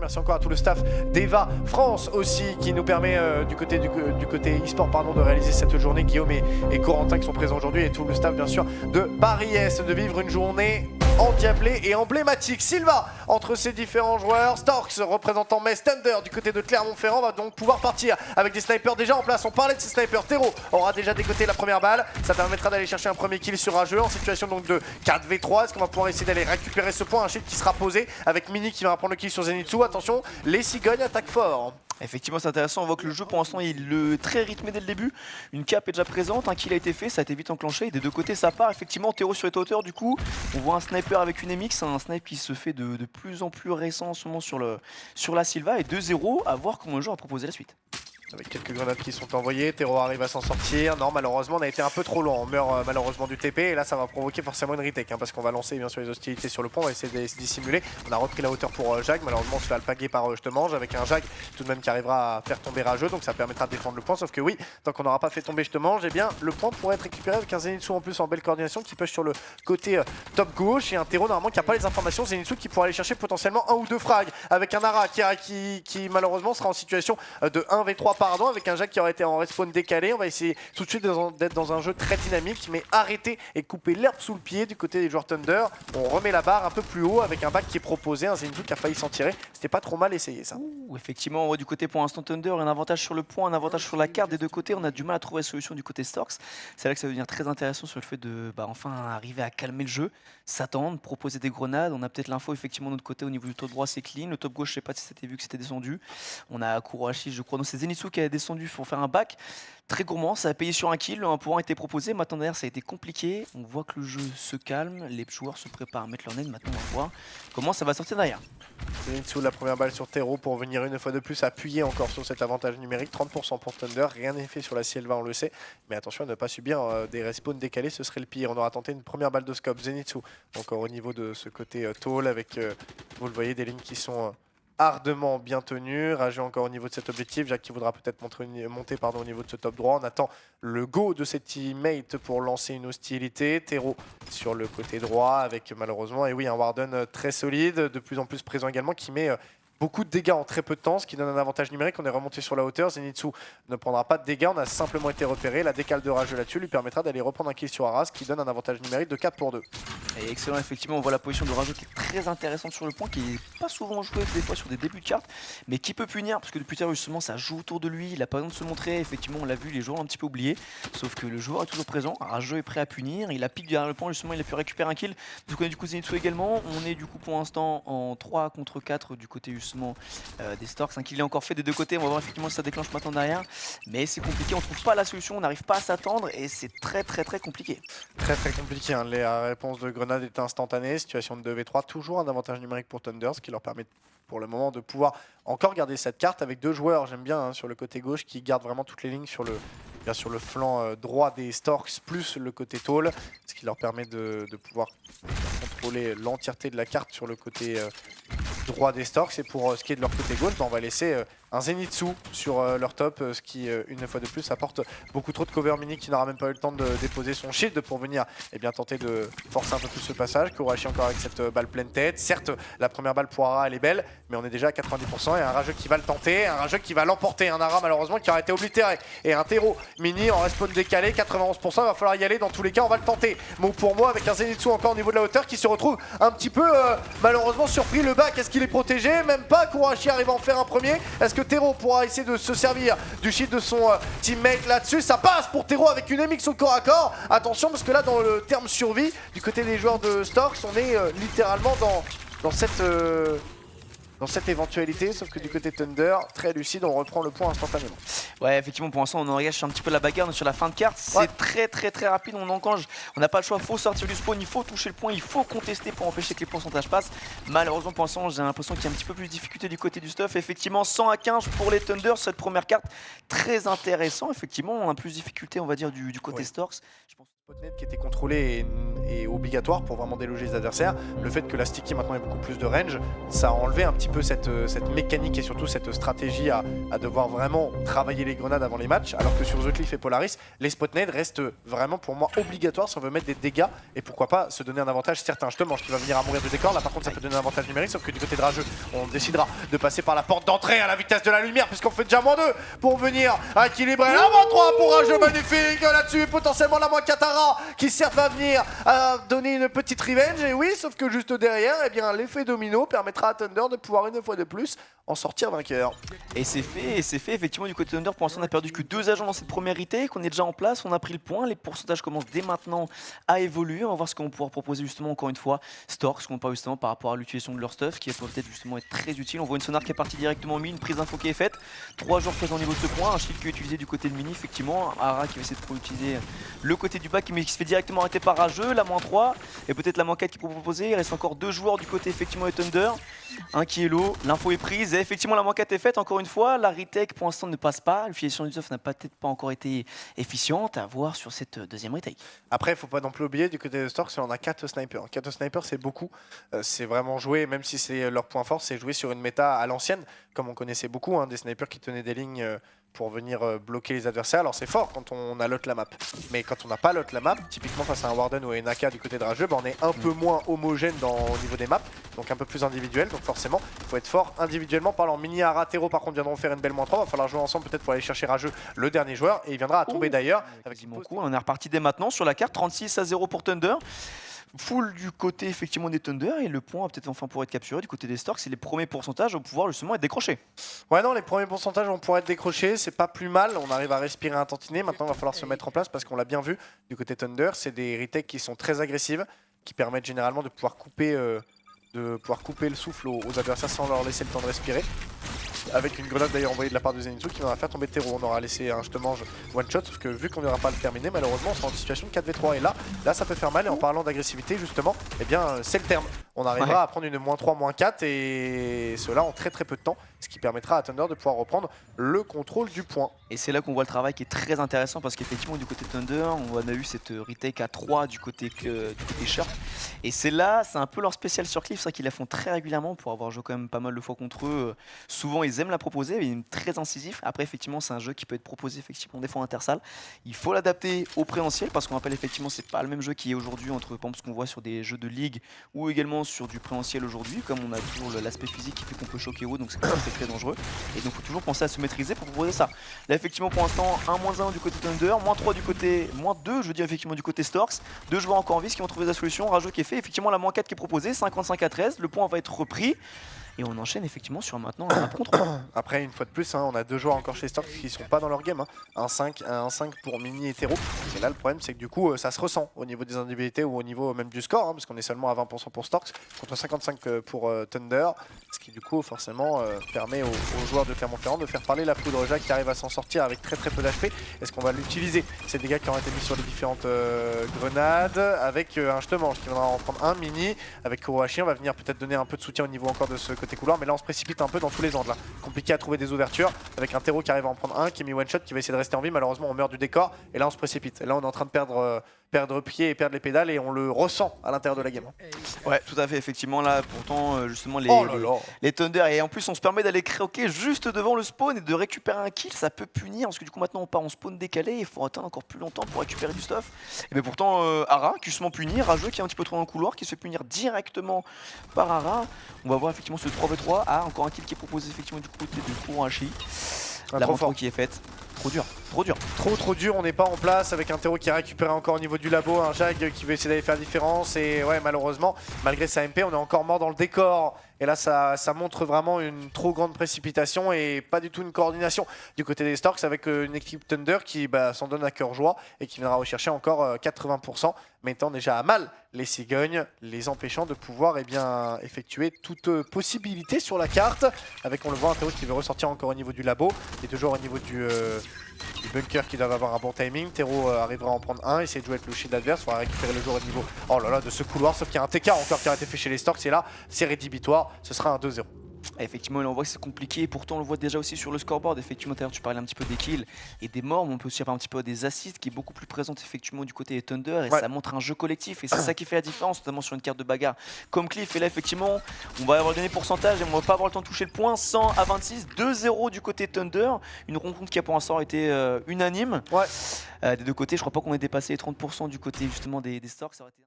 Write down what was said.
Merci encore à tout le staff d'Eva France aussi qui nous permet du côté e-sport de réaliser cette journée. Guillaume et Corentin qui sont présents aujourd'hui et tout le staff bien sûr de Paris-Est de vivre une journée endiablée et emblématique. Sylva entre ces différents joueurs. Storks représentant Metz, Thunder du côté de Clermont-Ferrand va donc pouvoir partir avec des snipers déjà en place. On parlait de ces snipers. Tero aura déjà décoté la première balle. Ça permettra d'aller chercher un premier kill sur Rageux en situation donc de 4v3. Est-ce qu'on va pouvoir essayer d'aller récupérer ce point? Un shield qui sera posé avec Mini qui va prendre le kill sur Zenitsu. Attention, les cigognes attaquent fort. Effectivement, c'est intéressant. On voit que le jeu pour l'instant il est très rythmé dès le début. Une cap est déjà présente, un kill a été fait, ça a été vite enclenché. Et des deux côtés, ça part. Effectivement, Tero sur les hauteurs. Du coup, on voit un sniper avec une MX, un snipe qui se fait de plus en plus récent en ce moment sur la Sylva. Et 2-0, à voir comment le jeu a proposé la suite. Avec quelques grenades qui sont envoyées, Tero arrive à s'en sortir. Non, malheureusement, on a été un peu trop long. On meurt malheureusement du TP et là, ça va provoquer forcément une retake parce qu'on va lancer bien sûr les hostilités sur le pont. On va essayer de dissimuler. On a repris la hauteur pour Jag. Malheureusement, on se fait alpaguer par Je te mange avec un Jag tout de même qui arrivera à faire tomber Rageux. Donc ça permettra de défendre le point. Sauf que oui, tant qu'on n'aura pas fait tomber Je te mange, eh bien le point pourrait être récupéré avec un Zenitsu en plus en belle coordination qui push sur le côté top gauche et un Tero normalement qui n'a pas les informations. Zenitsu qui pourra aller chercher potentiellement un ou deux frags avec un Ara qui malheureusement sera en situation de 1v3 avec un Jag qui aurait été en respawn décalé. On va essayer tout de suite d'être dans un jeu très dynamique, mais arrêter et couper l'herbe sous le pied du côté des joueurs Thunder. On remet la barre un peu plus haut avec un back qui est proposé, un Zenitsu qui a failli s'en tirer. C'était pas trop mal essayé ça. Ouh, effectivement, on voit du côté pour l'instant Thunder, un avantage sur le point, un avantage sur la carte des deux côtés. On a du mal à trouver la solution du côté Storks. C'est là que ça devient très intéressant sur le fait de enfin arriver à calmer le jeu, s'attendre, proposer des grenades. On a peut-être l'info effectivement de notre côté au niveau du top droit, c'est clean. Le top gauche, je sais pas si c'était vu que c'était descendu. On a Kurohashi, je crois. Donc c'est Zenitsu qui a descendu pour faire un back. Très gourmand, ça a payé sur un kill, un point a été proposé. Maintenant derrière ça a été compliqué. On voit que le jeu se calme, les joueurs se préparent à mettre leur nez. Maintenant on va voir comment ça va sortir derrière. Zenitsu, la première balle sur Tero pour venir une fois de plus appuyer encore sur cet avantage numérique. 30% pour Thunder, rien n'est fait sur la Sylva, on le sait. Mais attention à ne pas subir des respawns décalés, ce serait le pire. On aura tenté une première balle de scope. Zenitsu, encore au niveau de ce côté tall avec, vous le voyez, des lignes qui sont ardemment bien tenues. Rageux encore au niveau de cet objectif. Jacques qui voudra peut-être monter au niveau de ce top droit. On attend le go de ses teammates pour lancer une hostilité. Tero sur le côté droit avec malheureusement, et oui, un Warden très solide, de plus en plus présent également, qui met beaucoup de dégâts en très peu de temps, ce qui donne un avantage numérique. On est remonté sur la hauteur. Zenitsu ne prendra pas de dégâts. On a simplement été repéré. La décale de Rageux là-dessus lui permettra d'aller reprendre un kill sur Arras, qui donne un avantage numérique de 4 pour 2. Et excellent, effectivement, on voit la position de Rageux qui est très intéressante sur le point, qui n'est pas souvent joué des fois sur des débuts de carte, mais qui peut punir, parce que depuis tout à l'heure, justement, ça joue autour de lui. Il n'a pas besoin de se montrer. Effectivement, on l'a vu, les joueurs l'ont un petit peu oublié. Sauf que le joueur est toujours présent. Rageux est prêt à punir. Il a piqué derrière le point, justement, il a pu récupérer un kill. Donc on a du coup Zenitsu également. On est du coup pour l'instant en 3 contre 4 du côté justement des Storks. Un kill est encore fait des deux côtés. On va voir effectivement si ça déclenche maintenant derrière. Mais c'est compliqué, on trouve pas la solution, on n'arrive pas à s'attendre et c'est très compliqué. Très compliqué, hein. La réponse de grenade est instantanée. Situation de 2v3, toujours un avantage numérique pour Thunder, ce qui leur permet pour le moment de pouvoir encore garder cette carte avec deux joueurs, j'aime bien, sur le côté gauche, qui gardent vraiment toutes les lignes sur le flanc droit des Storks, plus le côté tall, ce qui leur permet de pouvoir contrôler l'entièreté de la carte sur le côté droit des Storks. Et pour ce qui est de leur côté gauche, on va laisser un Zenitsu sur leur top, ce qui, une fois de plus, apporte beaucoup trop de cover. Mini qui n'aura même pas eu le temps de déposer son shield pour venir tenter de forcer un peu plus ce passage. Kurohashi encore avec cette balle pleine tête. Certes, la première balle pour Ara, elle est belle, mais on est déjà à 90% et un Rageux qui va le tenter, un Rageux qui va l'emporter. Un Ara malheureusement qui aurait été oblitéré. Et un Tero Mini en respawn décalé, 91%, il va falloir y aller. Dans tous les cas, on va le tenter. Mot pour moi avec un Zenitsu encore au niveau de la hauteur qui se retrouve un petit peu malheureusement surpris. Le back, est-ce qu'il est protégé? Même pas. Kurohashi arrive à en faire un premier. Est-ce que Tero pourra essayer de se servir du shield de son teammate là-dessus? Ça passe pour Tero avec une MX au corps à corps. Attention parce que là dans le terme survie du côté des joueurs de Storks, on est littéralement dans cette éventualité, sauf que du côté Thunder, très lucide, on reprend le point instantanément. Ouais, effectivement, pour l'instant, on engage un petit peu la bagarre, on est sur la fin de carte. C'est très rapide, on engage, on n'a pas le choix, il faut sortir du spawn, il faut toucher le point, il faut contester pour empêcher que les pourcentages passent. Malheureusement, pour l'instant, j'ai l'impression qu'il y a un petit peu plus de difficulté du côté du stuff. Effectivement, 100 à 15 pour les Thunder, cette première carte, très intéressant. Effectivement, on a plus de difficulté, on va dire, du côté Storks. Je pense Botnet qui était contrôlé et obligatoire pour vraiment déloger les adversaires. Le fait que la sticky maintenant ait beaucoup plus de range, ça a enlevé un petit peu cette mécanique et surtout cette stratégie à devoir vraiment travailler les grenades avant les matchs. Alors que sur The Cliff et Polaris, les Spotnade restent vraiment pour moi obligatoires si on veut mettre des dégâts et pourquoi pas se donner un avantage certain. Je te mange qui va venir à mourir de décor. Là par contre ça peut donner un avantage numérique, sauf que du côté de Rageux, on décidera de passer par la porte d'entrée à la vitesse de la lumière puisqu'on fait déjà -2 pour venir équilibrer la -3 pour Rageux, magnifique là-dessus, potentiellement la -4 qui certes va venir donner une petite revenge, et oui, sauf que juste derrière, eh bien, l'effet domino permettra à Thunder de pouvoir une fois de plus en sortir vainqueur. Et c'est fait, effectivement du côté de Thunder, pour l'instant on a perdu que 2 agents dans cette première retake, on est déjà en place, on a pris le point, les pourcentages commencent dès maintenant à évoluer, on va voir ce qu'on va pouvoir proposer justement encore une fois, Stork, ce qu'on parle justement par rapport à l'utilisation de leur stuff, qui peut peut-être justement être très utile, on voit une sonar qui est partie directement en mine, une prise d'info qui est faite, 3 joueurs présents au niveau de ce point, un shield qui est utilisé du côté de mini effectivement, Ara qui va essayer de utiliser le côté du back mais qui se fait directement arrêter par Rageux, la -3 et peut-être la -4 qui peut proposer, il reste encore 2 joueurs du côté effectivement de Thunder, un qui est low, l'info est prise et effectivement la -4 est faite encore une fois, la retake pour l'instant ne passe pas, l'utilisation du stuff n'a peut-être pas encore été efficiente, à voir sur cette deuxième retake. Après il faut pas non plus oublier du côté de Stork, on a 4 snipers. 4 snipers c'est beaucoup, c'est vraiment jouer, même si c'est leur point fort, c'est jouer sur une méta à l'ancienne, comme on connaissait beaucoup, hein, des snipers qui tenaient des lignes pour venir bloquer les adversaires. Alors c'est fort quand on a lot la map, mais quand on n'a pas lot la map, typiquement face à un Warden ou un AK du côté de Rageux, on est un peu moins homogène au niveau des maps, donc un peu plus individuel, donc forcément il faut être fort individuellement parlant. Mini, Ara, Tero par contre viendront faire une belle -3, va falloir jouer ensemble peut-être pour aller chercher Rageux, le dernier joueur, et il viendra à tomber d'ailleurs. Avec mon coup, on est reparti dès maintenant sur la carte, 36-0 pour Thunder. Full du côté effectivement des Thunder et le point peut-être enfin pour être capturé du côté des Storks, c'est les premiers pourcentages vont pouvoir justement être décrochés. Ouais non, les premiers pourcentages vont pouvoir être décrochés, c'est pas plus mal, on arrive à respirer un tantinet, maintenant il va falloir se mettre en place parce qu'on l'a bien vu du côté Thunder, c'est des retakes qui sont très agressives, qui permettent généralement de pouvoir couper le souffle aux adversaires sans leur laisser le temps de respirer. Avec une grenade d'ailleurs envoyée de la part de Zenitsu qui va faire tomber Tero. On aura laissé un je te mange one shot, sauf que vu qu'on n'aura pas le terminé, malheureusement on sera en situation de 4v3 et là ça peut faire mal. Et en parlant d'agressivité justement, eh bien c'est le terme. On arrivera à prendre une -3, -4 et cela en très peu de temps, ce qui permettra à Thunder de pouvoir reprendre le contrôle du point. Et c'est là qu'on voit le travail qui est très intéressant parce qu'effectivement du côté de Thunder, on a eu cette retake à 3 du côté Sharp. Et c'est là, c'est un peu leur spécial sur Cliff, c'est vrai qu'ils la font très régulièrement pour avoir joué quand même pas mal de fois contre eux. Souvent ils aiment la proposer, mais il est très incisif. Après effectivement c'est un jeu qui peut être proposé effectivement des fois intersal. Il faut l'adapter au préhentiel parce qu'on rappelle effectivement c'est pas le même jeu qui est aujourd'hui entre par exemple ce qu'on voit sur des jeux de ligue ou également sur du préhentiel aujourd'hui, comme on a toujours l'aspect physique qui fait qu'on peut choquer haut, donc c'est très dangereux. Et donc il faut toujours penser à se maîtriser pour proposer ça. Là effectivement pour l'instant 1-1 du côté Thunder, -3 du côté, -2 je veux dire effectivement du côté Storks. 2 joueurs encore en vie qui vont trouver la solution, Rageux qui est fait, effectivement la -4 qui est proposée, 55-13, le point va être repris. Et on enchaîne effectivement sur maintenant un contre. Après une fois de plus, on a 2 joueurs encore chez Stork qui sont pas dans leur game. Un 5 pour Mini et Tero. Et là le problème c'est que du coup ça se ressent au niveau des individualités ou au niveau même du score, parce qu'on est seulement à 20% pour Storks contre 55 pour Thunder. Ce qui du coup forcément permet aux joueurs de Clermont-Ferrand de faire parler la poudre. Jacques qui arrive à s'en sortir avec très peu d'HP. Est-ce qu'on va l'utiliser? Ces dégâts qui ont été mis sur les différentes grenades avec un je te mange qui viendra en prendre un. Mini avec Kurohashi, on va venir peut-être donner un peu de soutien au niveau encore de ce côté couloir, mais là on se précipite un peu dans tous les angles là. Compliqué à trouver des ouvertures avec un Tero qui arrive à en prendre un, qui est mis one shot, qui va essayer de rester en vie. Malheureusement on meurt du décor et là on se précipite. Et là on est en train de perdre pied et perdre les pédales et on le ressent à l'intérieur de la game. Ouais tout à fait, effectivement là pourtant justement les Thunder, et en plus on se permet d'aller croquer juste devant le spawn et de récupérer un kill, ça peut punir parce que du coup maintenant on part en spawn décalé, il faut attendre encore plus longtemps pour récupérer du stuff. Et bien pourtant Ara qui justement punit, Rageux qui est un petit peu trop dans le couloir, qui se fait punir directement par Ara. On va voir effectivement ce 3v3, encore un kill qui est proposé effectivement du côté de Kurohashi. La rentrée qui est faite. Trop dur. Trop dur, on n'est pas en place avec un Tero qui a récupéré encore au niveau du labo, un Jag qui veut essayer d'aller faire la différence et ouais malheureusement malgré sa MP on est encore mort dans le décor et là ça montre vraiment une trop grande précipitation et pas du tout une coordination du côté des Storks avec une équipe Thunder qui s'en donne à cœur joie et qui viendra rechercher encore 80%, mettant déjà à mal les Cigognes, les empêchant de pouvoir effectuer toute possibilité sur la carte avec on le voit un Tero qui veut ressortir encore au niveau du labo et toujours au niveau du bunker qui doivent avoir un bon timing. Tero arrivera à en prendre un, essayer de jouer avec le shield adverse, on va récupérer le joueur au niveau de ce couloir, sauf qu'il y a un TK encore qui a été fait chez les Storks et là c'est rédhibitoire, ce sera un 2-0. Effectivement, là, on voit que c'est compliqué, et pourtant on le voit déjà aussi sur le scoreboard. Effectivement, tout à l'heure tu parlais un petit peu des kills et des morts, mais on peut aussi avoir un petit peu des assists qui est beaucoup plus présente effectivement du côté des Thunder, et Ouais. ça montre un jeu collectif, et c'est ça qui fait la différence, notamment sur une carte de bagarre comme Cliff. Et là, effectivement, on va avoir le dernier pourcentage et on va pas avoir le temps de toucher le point. 100 à 26, 2-0 du côté Thunder. Une rencontre qui a pour l'instant été unanime. Ouais. Des deux côtés, je crois pas qu'on ait dépassé les 30% du côté justement des stocks. Ça aurait été...